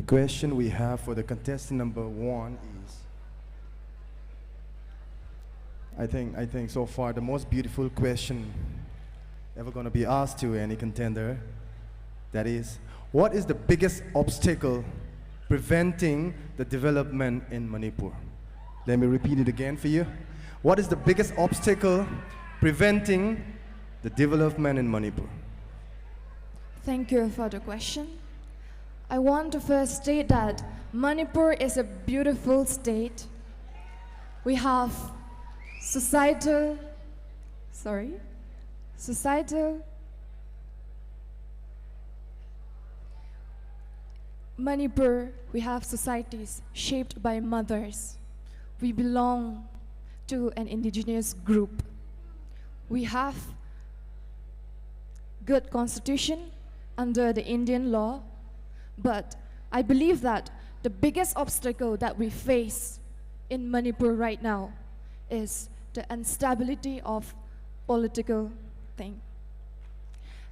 The question we have for the contestant number one is, I think so far the most beautiful question ever gonna be asked to any contender. That is, what is the biggest obstacle preventing the development in Manipur? Let me repeat it again for you. What is the biggest obstacle preventing the development in Manipur? Thank you for the question. I want to first state that Manipur is a beautiful state. We have societal Manipur, we have societies shaped by mothers. We belong to an indigenous group. We have good constitution under the Indian law, but I believe that the biggest obstacle that we face in Manipur right now is the instability of political thing.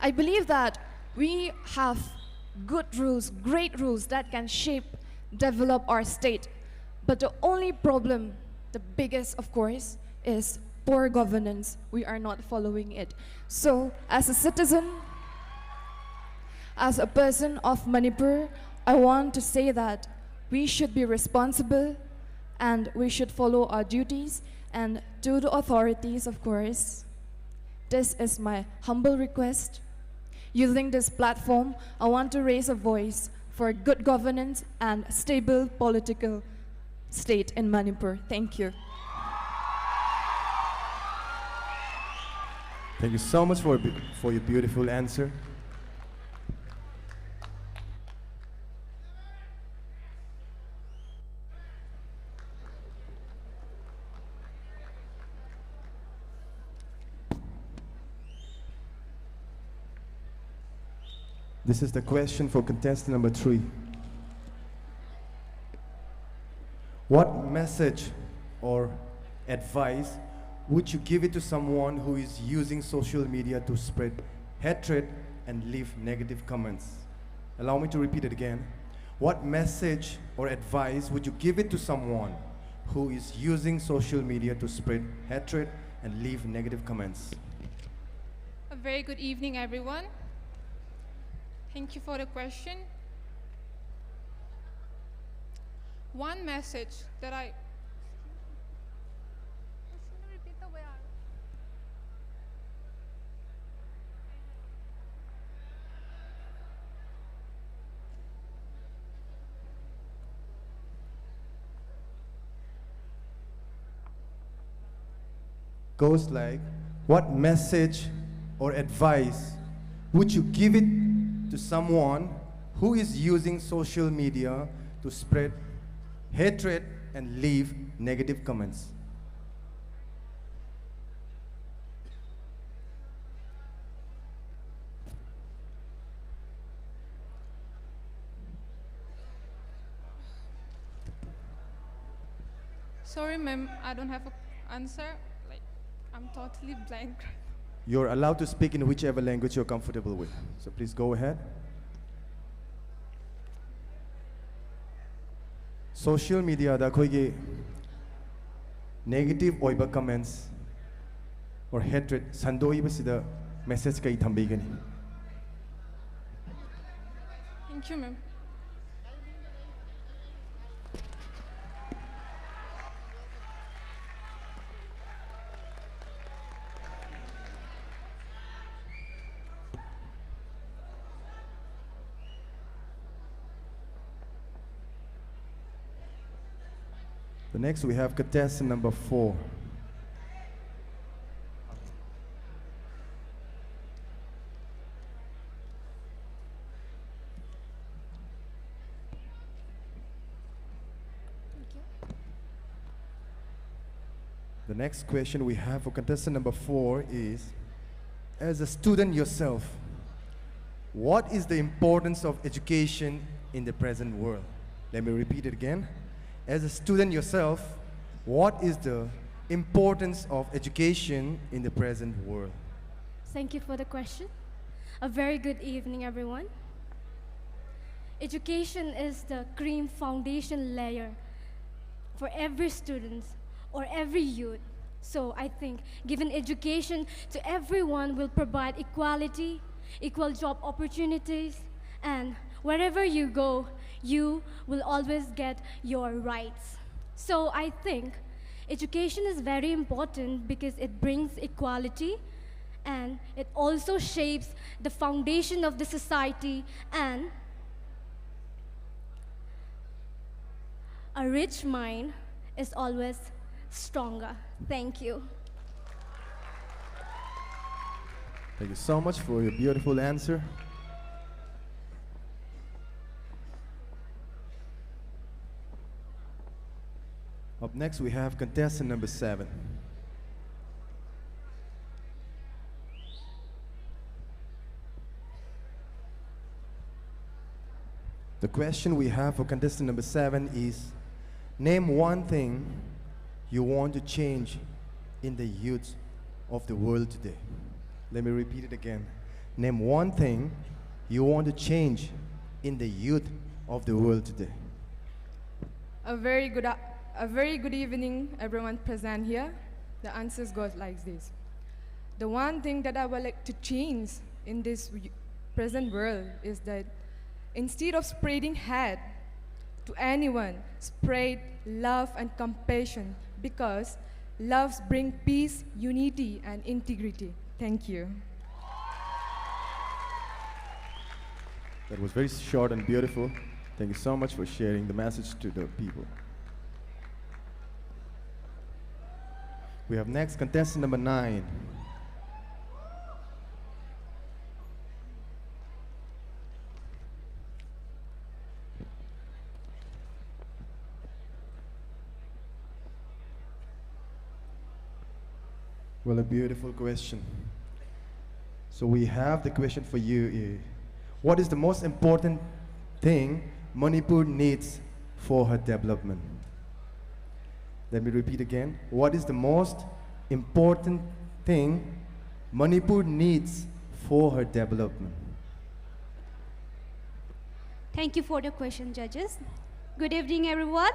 I believe that we have good rules, great rules that can shape, develop our state. But the only problem, the biggest of course, is poor governance. We are not following it. So as a citizen, as a person of Manipur, I want to say that we should be responsible and we should follow our duties and to the authorities, of course. This is my humble request. Using this platform, I want to raise a voice for good governance and stable political state in Manipur. Thank you. Thank you so much for your beautiful answer. This is the question for contestant number 3. What message or advice would you give it to someone who is using social media to spread hatred and leave negative comments? Allow me to repeat it again. What message or advice would you give it to someone who is using social media to spread hatred and leave negative comments? A very good evening, everyone. Thank you for the question. One message that I goes like, what message or advice would you give it to someone who is using social media to spread hatred and leave negative comments? Sorry, ma'am, I don't have an answer. Like, I'm totally blank. You're allowed to speak in whichever language you're comfortable with. So please go ahead. Social media da khoi negative oiba comments or hatred sandoi basida message kai thambigani. Thank you, ma'am. The next we have contestant number 4. The next question we have for contestant number 4 is, as a student yourself, what is the importance of education in the present world? Let me repeat it again. As a student yourself, what is the importance of education in the present world? Thank you for the question. A very good evening, everyone. Education is the cream foundation layer for every student or every youth. So I think giving education to everyone will provide equality, equal job opportunities, and wherever you go, you will always get your rights. So I think education is very important because it brings equality and it also shapes the foundation of the society, and a rich mind is always stronger. Thank you. Thank you so much for your beautiful answer. Up next, we have contestant number 7. The question we have for contestant number 7 is, name one thing you want to change in the youth of the world today. Let me repeat it again. Name one thing you want to change in the youth of the world today. A very good evening, everyone present here. The answers goes like this. The one thing that I would like to change in this present world is that instead of spreading hate to anyone, spread love and compassion, because love brings peace, unity, and integrity. Thank you. That was very short and beautiful. Thank you so much for sharing the message to the people. We have next contestant number 9. Well, a beautiful question. So we have the question for you. What is the most important thing Manipur needs for her development? Let me repeat again. What is the most important thing Manipur needs for her development? Thank you for the question, judges. Good evening, everyone.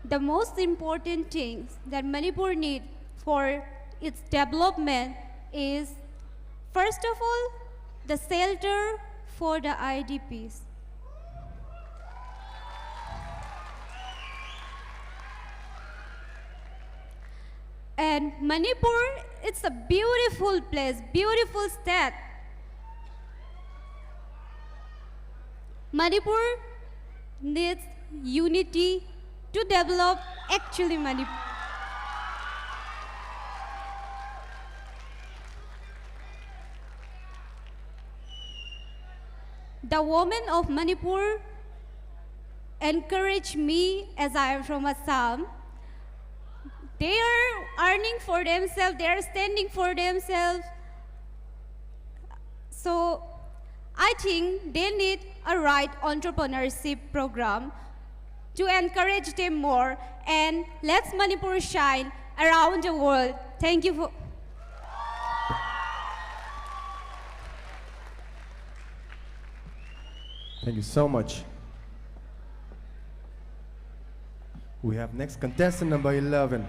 The most important thing that Manipur needs for its development is, first of all, the shelter for the IDPs. And Manipur, it's a beautiful place, beautiful state. Manipur needs unity to develop actually Manipur. The women of Manipur encourage me as I am from Assam. They are earning for themselves, they are standing for themselves. So I think they need a right entrepreneurship program to encourage them more, and let Manipur shine around the world. Thank you for. Thank you so much. We have next contestant number 11.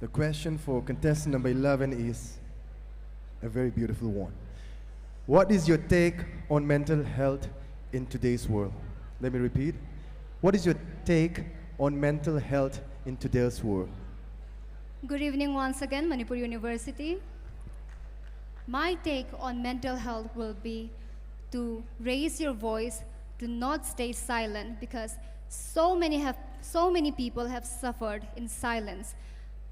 The question for contestant number 11 is a very beautiful one. What is your take on mental health in today's world? Let me repeat. What is your take on mental health in today's world? Good evening once again, Manipur University. My take on mental health will be to raise your voice, to not stay silent, because so many people have suffered in silence.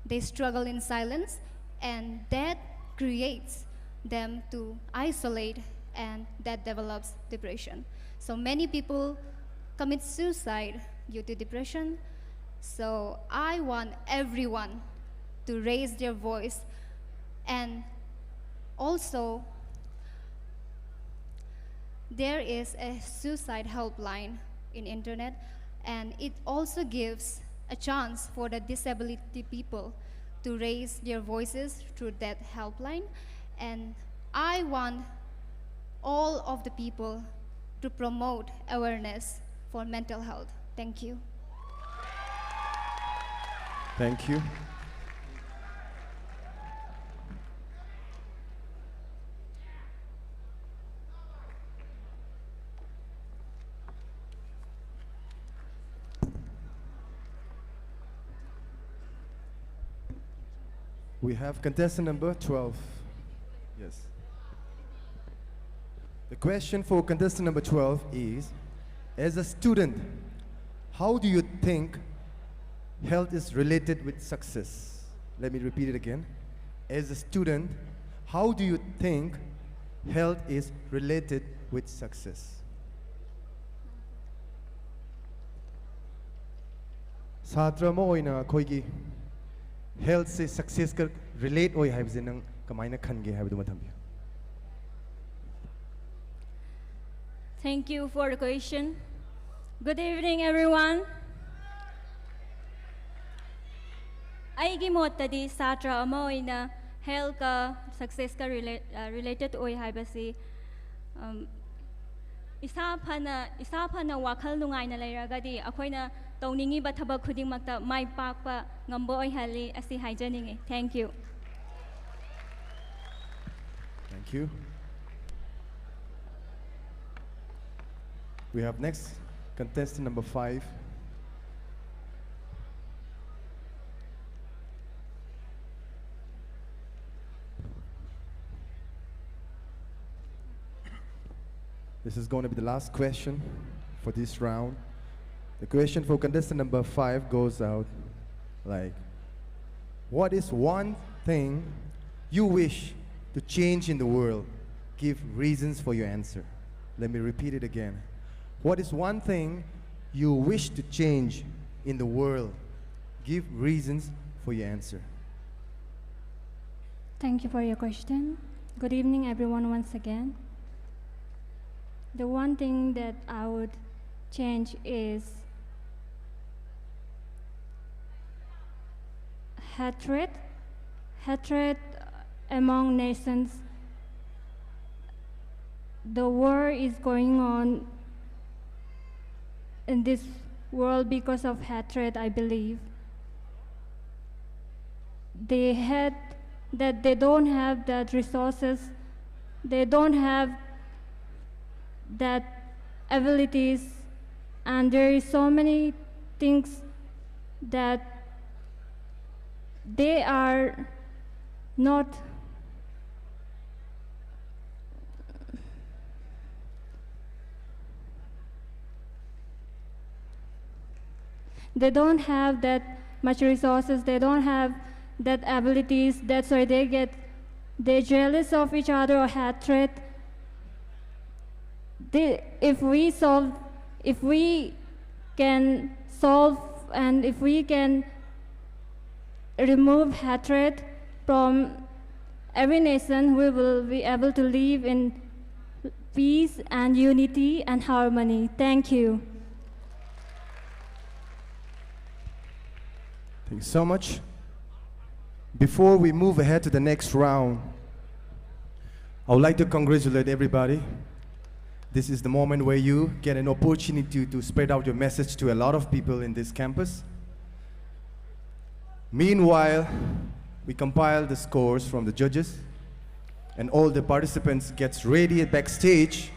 They struggle in silence, and that creates them to isolate, and that develops depression. So many people commit suicide due to depression. So I want everyone to raise their voice, and also there is a suicide helpline in internet, and it also gives a chance for the disability people to raise their voices through that helpline. And I want all of the people to promote awareness for mental health. Thank you. Thank you. We have contestant number 12. Yes. The question for contestant number 12 is, as a student, how do you think health is related with success? Let me repeat it again. As a student, how do you think health is related with success? Satra mo oina khoigi health se success ka relate oi haibse nang kamaina khange haibu mathambi. Thank you for the question. Good evening, everyone. Aigi motadi satra ama oina health ka success ka related oi haibasi isa phana wakhal nungai na lairagadi akoina tawningi ba thabak khuding makta mai pakpa ngambo oi hali asi haijaninge. Thank you. Thank you. We have next contestant number 5. This is going to be the last question for this round. The question for contestant number 5 goes out like, what is one thing you wish to change in the world? Give reasons for your answer. Let me repeat it again. What is one thing you wish to change in the world? Give reasons for your answer. Thank you for your question. Good evening, everyone, once again. The one thing that I would change is hatred among nations. The war is going on in this world because of hatred, I believe. They don't have that resources, they don't have that abilities, and there is so many things that they are not they don't have that much resources, they don't have that abilities, that's why they're jealous of each other or hatred. If we can solve and if we can remove hatred from every nation, we will be able to live in peace and unity and harmony. Thank you. Thank you so much. Before we move ahead to the next round, I would like to congratulate everybody. This is the moment where you get an opportunity to spread out your message to a lot of people in this campus. Meanwhile, we compile the scores from the judges, and all the participants gets ready backstage